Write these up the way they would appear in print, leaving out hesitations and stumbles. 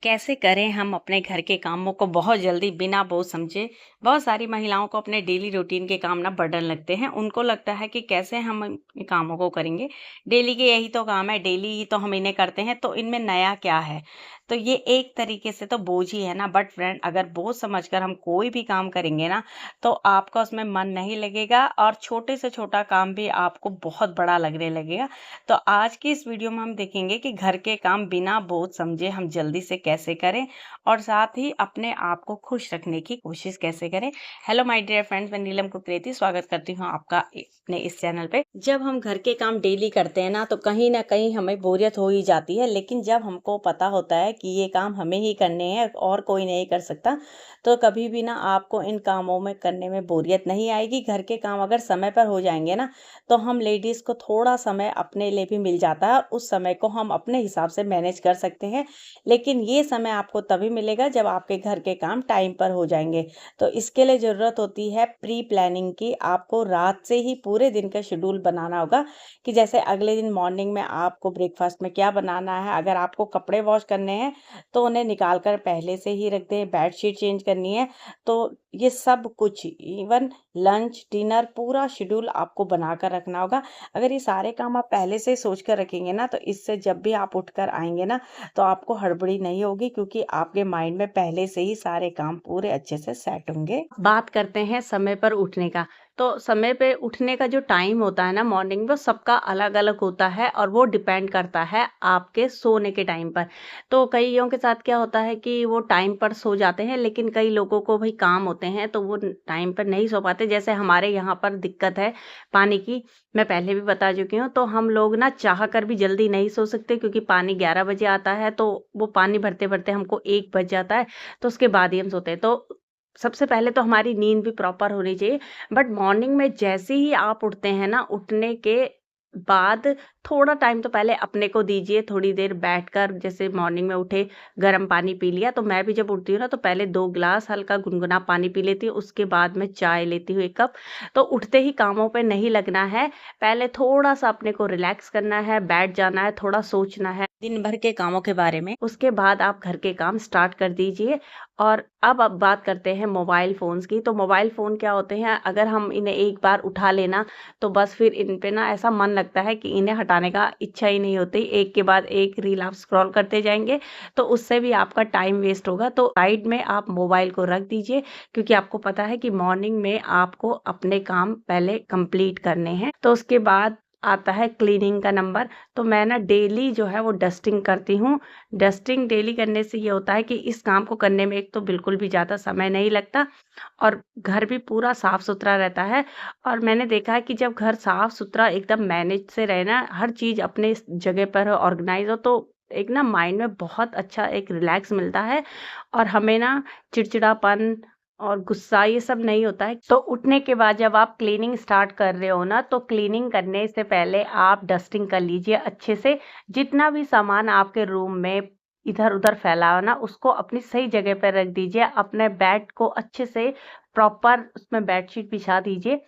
कैसे करें हम अपने घर के कामों को बहुत जल्दी बिना बोझ समझे। बहुत सारी महिलाओं को अपने डेली रूटीन के काम ना बर्डन लगते हैं। उनको लगता है कि कैसे हम इन कामों को करेंगे। डेली के यही तो काम है, डेली ही तो हम इन्हें करते हैं, तो इनमें नया क्या है। तो ये एक तरीके से तो बोझ ही है ना। बट फ्रेंड, अगर बोझ समझकर हम कोई भी काम करेंगे ना, तो आपका उसमें मन नहीं लगेगा और छोटे से छोटा काम भी आपको बहुत बड़ा लगने लगेगा। तो आज की इस वीडियो में हम देखेंगे कि घर के काम बिना बोझ समझे हम जल्दी से कैसे करें और साथ ही अपने आप को खुश रखने की कोशिश कैसे करें। हेलो माय डियर फ्रेंड्स, मैं नीलम कुकरेती स्वागत करती हूँ आपका अपने इस चैनल पे। जब हम घर के काम डेली करते हैं ना, तो कहीं ना कहीं हमें बोरियत हो ही जाती है। लेकिन जब हमको पता होता है कि ये काम हमें ही करने हैं और कोई नहीं कर सकता, तो कभी भी ना आपको इन कामों में करने में बोरियत नहीं आएगी। घर के काम अगर समय पर हो जाएंगे ना, तो हम लेडीज़ को थोड़ा समय अपने लिए भी मिल जाता है और उस समय को हम अपने हिसाब से मैनेज कर सकते हैं। लेकिन ये समय आपको तभी मिलेगा जब आपके घर के काम टाइम पर हो जाएंगे। तो इसके लिए ज़रूरत होती है प्री प्लानिंग की। आपको रात से ही पूरे दिन का शेड्यूल बनाना होगा कि जैसे अगले दिन मॉर्निंग में आपको ब्रेकफास्ट में क्या बनाना है। अगर आपको कपड़े वॉश करने हैं तो उन्हें निकाल कर पहले से ही रख दें। बेडशीट चेंज करनी है तो ये सब कुछ, इवन लंच डिनर, पूरा शेड्यूल आपको बनाकर रखना होगा। अगर ये सारे काम आप पहले से सोच कर रखेंगे ना, तो इससे जब भी आप उठकर आएंगे ना, तो आपको हड़बड़ी नहीं होगी, क्योंकि आपके माइंड में पहले से ही सारे काम पूरे अच्छे से सेट होंगे। बात करते हैं समय पर उठने का। तो समय पे उठने का जो टाइम होता है ना मॉर्निंग में, वो सबका अलग अलग होता है और वो डिपेंड करता है आपके सोने के टाइम पर। तो कईयों के साथ क्या होता है कि वो टाइम पर सो जाते हैं, लेकिन कई लोगों को भाई काम होते हैं तो वो टाइम पर नहीं सो पाते। जैसे हमारे यहाँ पर दिक्कत है पानी की, मैं पहले भी बता चुकी हूँ। तो हम लोग ना चाह कर भी जल्दी नहीं सो सकते, क्योंकि पानी 11 बजे आता है, तो वो पानी भरते भरते हमको 1 बज जाता है। तो उसके बाद ही हम सोते हैं। तो सबसे पहले तो हमारी नींद भी प्रॉपर होनी चाहिए। बट मॉर्निंग में जैसे ही आप उठते हैं ना, उठने के बाद थोड़ा टाइम तो पहले अपने को दीजिए। थोड़ी देर बैठकर, जैसे मॉर्निंग में उठे, गर्म पानी पी लिया। तो मैं भी जब उठती हूँ ना, तो पहले 2 ग्लास हल्का गुनगुना पानी पी लेती हूँ। उसके बाद मैं चाय लेती हूँ 1 कप। तो उठते ही कामों पे नहीं लगना है। पहले थोड़ा सा अपने को रिलैक्स करना है, बैठ जाना है, थोड़ा सोचना है दिन भर के कामों के बारे में। उसके बाद आप घर के काम स्टार्ट कर दीजिए। और अब बात करते हैं मोबाइल फ़ोन्स की। तो मोबाइल फ़ोन क्या होते हैं, अगर हम इन्हें एक बार उठा लेना, तो बस फिर इन पे ना ऐसा मन लगता है कि इन्हें हटाने का इच्छा ही नहीं होती। एक के बाद एक रील आप स्क्रॉल करते जाएंगे, तो उससे भी आपका टाइम वेस्ट होगा। तो साइड में आप मोबाइल को रख दीजिए, क्योंकि आपको पता है कि मॉर्निंग में आपको अपने काम पहले कंप्लीट करने हैं। तो उसके बाद आता है क्लीनिंग का नंबर। तो मैं ना डेली जो है वो डस्टिंग करती हूँ। डस्टिंग डेली करने से ये होता है कि इस काम को करने में एक तो बिल्कुल भी ज़्यादा समय नहीं लगता और घर भी पूरा साफ सुथरा रहता है। और मैंने देखा है कि जब घर साफ सुथरा एकदम मैनेज से रहे ना, हर चीज़ अपने जगह पर ऑर्गेनाइज हो, तो एक ना माइंड में बहुत अच्छा एक रिलैक्स मिलता है और हमें ना चिड़चिड़ापन और गुस्सा ये सब नहीं होता है। तो उठने के बाद जब आप क्लीनिंग स्टार्ट कर रहे हो ना, तो क्लीनिंग करने से पहले आप डस्टिंग कर लीजिए अच्छे से। जितना भी सामान आपके रूम में इधर-उधर फैला हो ना, उसको अपनी सही जगह पर रख दीजिए। अपने बेड को अच्छे से प्रॉपर उसमें बेडशीट बिछा दीजिए।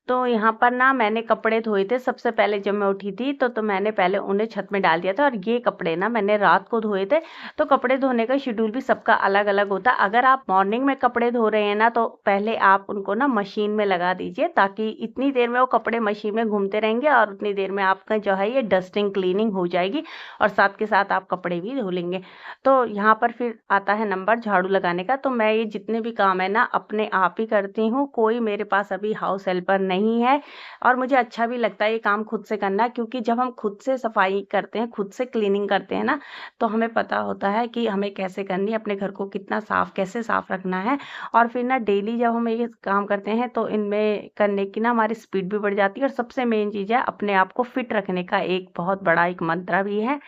तो यहाँ पर ना मैंने कपड़े धोए थे सबसे पहले जब मैं उठी थी, तो मैंने पहले उन्हें छत में डाल दिया था। और ये कपड़े ना मैंने रात को धोए थे। तो कपड़े धोने का शेड्यूल भी सबका अलग-अलग होता है। अगर आप मॉर्निंग में कपड़े धो रहे हैं ना, तो पहले आप उनको ना मशीन में लगा दीजिए, ताकि इतनी देर में वो कपड़े मशीन में घूमते रहेंगे और उतनी देर में आपका जो है ये डस्टिंग क्लीनिंग हो जाएगी और साथ के साथ आप कपड़े भी धो लेंगे। तो यहाँ पर फिर आता है नंबर झाड़ू लगाने का। तो मैं ये जितने भी काम है ना अपने आप ही करती हूँ। कोई मेरे पास अभी हाउस हेल्पर नहीं है और मुझे अच्छा भी लगता है ये काम खुद से करना, क्योंकि जब हम खुद से सफाई करते हैं, खुद से क्लीनिंग करते हैं ना, तो हमें पता होता है कि हमें कैसे करनी है, अपने घर को कितना साफ, कैसे साफ रखना है। और फिर ना डेली जब हम ये काम करते हैं, तो इनमें करने की ना हमारी स्पीड भी बढ़ जाती है। और सबसे मेन चीज़ है, अपने आप को फिट रखने का एक बहुत बड़ा एक मंत्र भी है।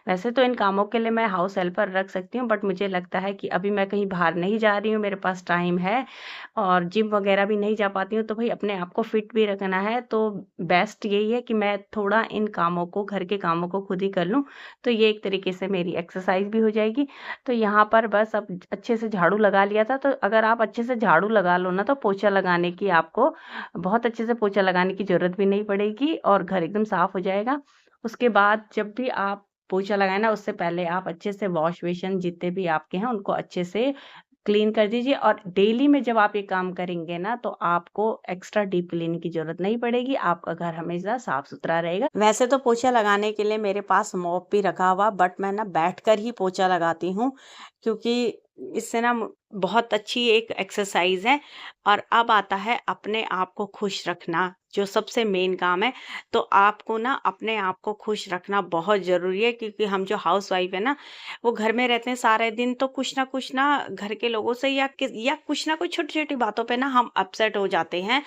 वैसे तो इन कामों के लिए मैं हाउस हेल्पर रख सकती हूँ, बट मुझे लगता है कि अभी मैं कहीं बाहर नहीं जा रही हूँ, मेरे पास टाइम है और जिम वगैरह भी नहीं जा पाती हूँ, तो भाई अपने आप को फिट भी रखना है। तो बेस्ट यही है कि मैं थोड़ा इन कामों को, घर के कामों को खुद ही कर लूँ। तो ये एक तरीके से मेरी एक्सरसाइज भी हो जाएगी। तो यहाँ पर बस अब अच्छे से झाड़ू लगा लिया था। तो अगर आप अच्छे से झाड़ू लगा लो ना, तो पोछा लगाने की आपको बहुत अच्छे से पोछा लगाने की ज़रूरत भी नहीं पड़ेगी और घर एकदम साफ हो जाएगा। उसके बाद जब भी आप पोछा लगाए ना, उससे पहले आप अच्छे से वॉश बेसिन जितने भी आपके हैं उनको अच्छे से क्लीन कर दीजिए। और डेली में जब आप ये काम करेंगे ना, तो आपको एक्स्ट्रा डीप क्लीनिंग की ज़रूरत नहीं पड़ेगी, आपका घर हमेशा साफ-सुथरा रहेगा। वैसे तो पोछा लगाने के लिए मेरे पास मॉप भी रखा हुआ, बट मैं ना बैठकर ही पोछा लगाती हूँ, क्योंकि इससे ना बहुत अच्छी एक एक्सरसाइज़ है। और अब आता है अपने आप को खुश रखना, जो सबसे मेन काम है। तो आपको ना अपने आप को खुश रखना बहुत ज़रूरी है, क्योंकि हम जो हाउसवाइफ़ है ना, वो घर में रहते हैं सारे दिन, तो कुछ ना घर के लोगों से या कुछ ना कुछ छोटी-छोटी बातों पे ना हम अपसेट हो जाते हैं।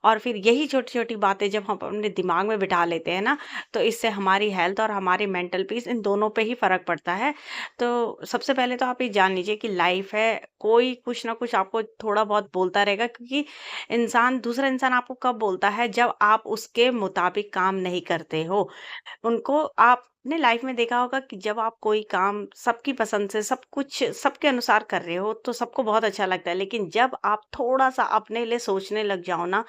और फिर यही छोटी-छोटी बातें जब हम अपने दिमाग में बिठा लेते हैं ना, तो इससे हमारी हेल्थ और हमारी मेंटल पीस इन दोनों पे ही फ़र्क पड़ता है। तो सबसे पहले तो आप ये जान लीजिए कि लाइफ़ है, कोई कुछ ना कुछ आपको थोड़ा बहुत बोलता रहेगा, क्योंकि दूसरा इंसान आपको कब बोलता है, जब आप उसके मुताबिक काम नहीं करते हो। उनको आपने लाइफ में देखा होगा कि जब आप कोई काम सबकी पसंद से सब कुछ सबके अनुसार कर रहे हो, तो सबको बहुत अच्छा लगता है। लेकिन जब आप थोड़ा-सा अपने लिए सोचने लग जाओ ना,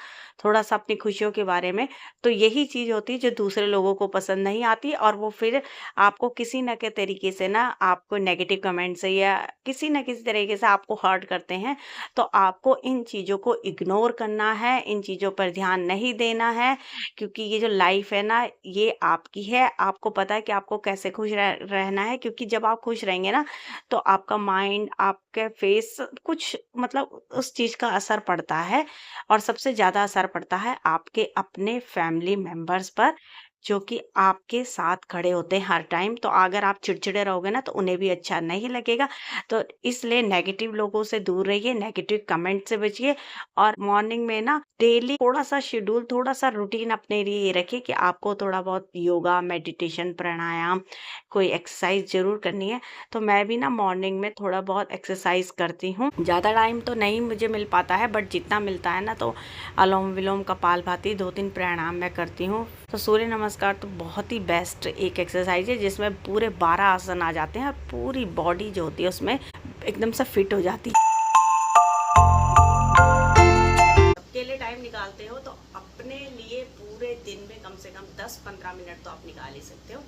थोड़ा-सा अपनी खुशियों के बारे में, तो यही चीज़ होती है जो दूसरे लोगों को पसंद नहीं आती, और वो फिर आपको किसी न के तरीके से ना आपको नेगेटिव कमेंट से या किसी न किसी तरीके से आपको हर्ट करते हैं। तो आपको इन चीज़ों को इग्नोर करना है, इन चीज़ों पर ध्यान नहीं देना है, क्योंकि ये जो लाइफ है ना, ये आपकी है। आपको पता है कि आपको कैसे खुश रहना है, क्योंकि जब आप खुश रहेंगे ना, तो आपका माइंड, आपके फेस कुछ मतलब उस चीज़ का असर पड़ता है। और सबसे ज़्यादा असर पड़ता है आपके अपने फैमिली मेंबर्स पर, जो कि आपके साथ खड़े होते हैं हर टाइम। तो अगर आप चिड़चिड़े रहोगे ना, तो उन्हें भी अच्छा नहीं लगेगा। तो इसलिए नेगेटिव लोगों से दूर रहिए, नेगेटिव कमेंट से बचिए। और मॉर्निंग में ना डेली थोड़ा-सा शेड्यूल, थोड़ा-सा रूटीन अपने लिए ये रखिए कि आपको थोड़ा बहुत योगा, मेडिटेशन, प्राणायाम, कोई एक्सरसाइज़ ज़रूर करनी है। तो मैं भी ना मॉर्निंग में थोड़ा बहुत एक्सरसाइज़ करती हूँ। ज़्यादा टाइम तो नहीं मुझे मिल पाता है, बट जितना मिलता है ना, तो अनुलोम-विलोम, कपालभाति, 2-3 प्राणायाम मैं करती हूँ। तो सूर्य नमस्कार तो बहुत ही बेस्ट एक एक्सरसाइज़ है, जिसमें पूरे 12 आसन आ जाते हैं और पूरी बॉडी जो होती है उसमें एकदम से फिट हो जाती है। सबके लिए टाइम निकालते हो, तो अपने लिए पूरे दिन में कम से कम 10-15 मिनट तो आप निकाल ही सकते हो।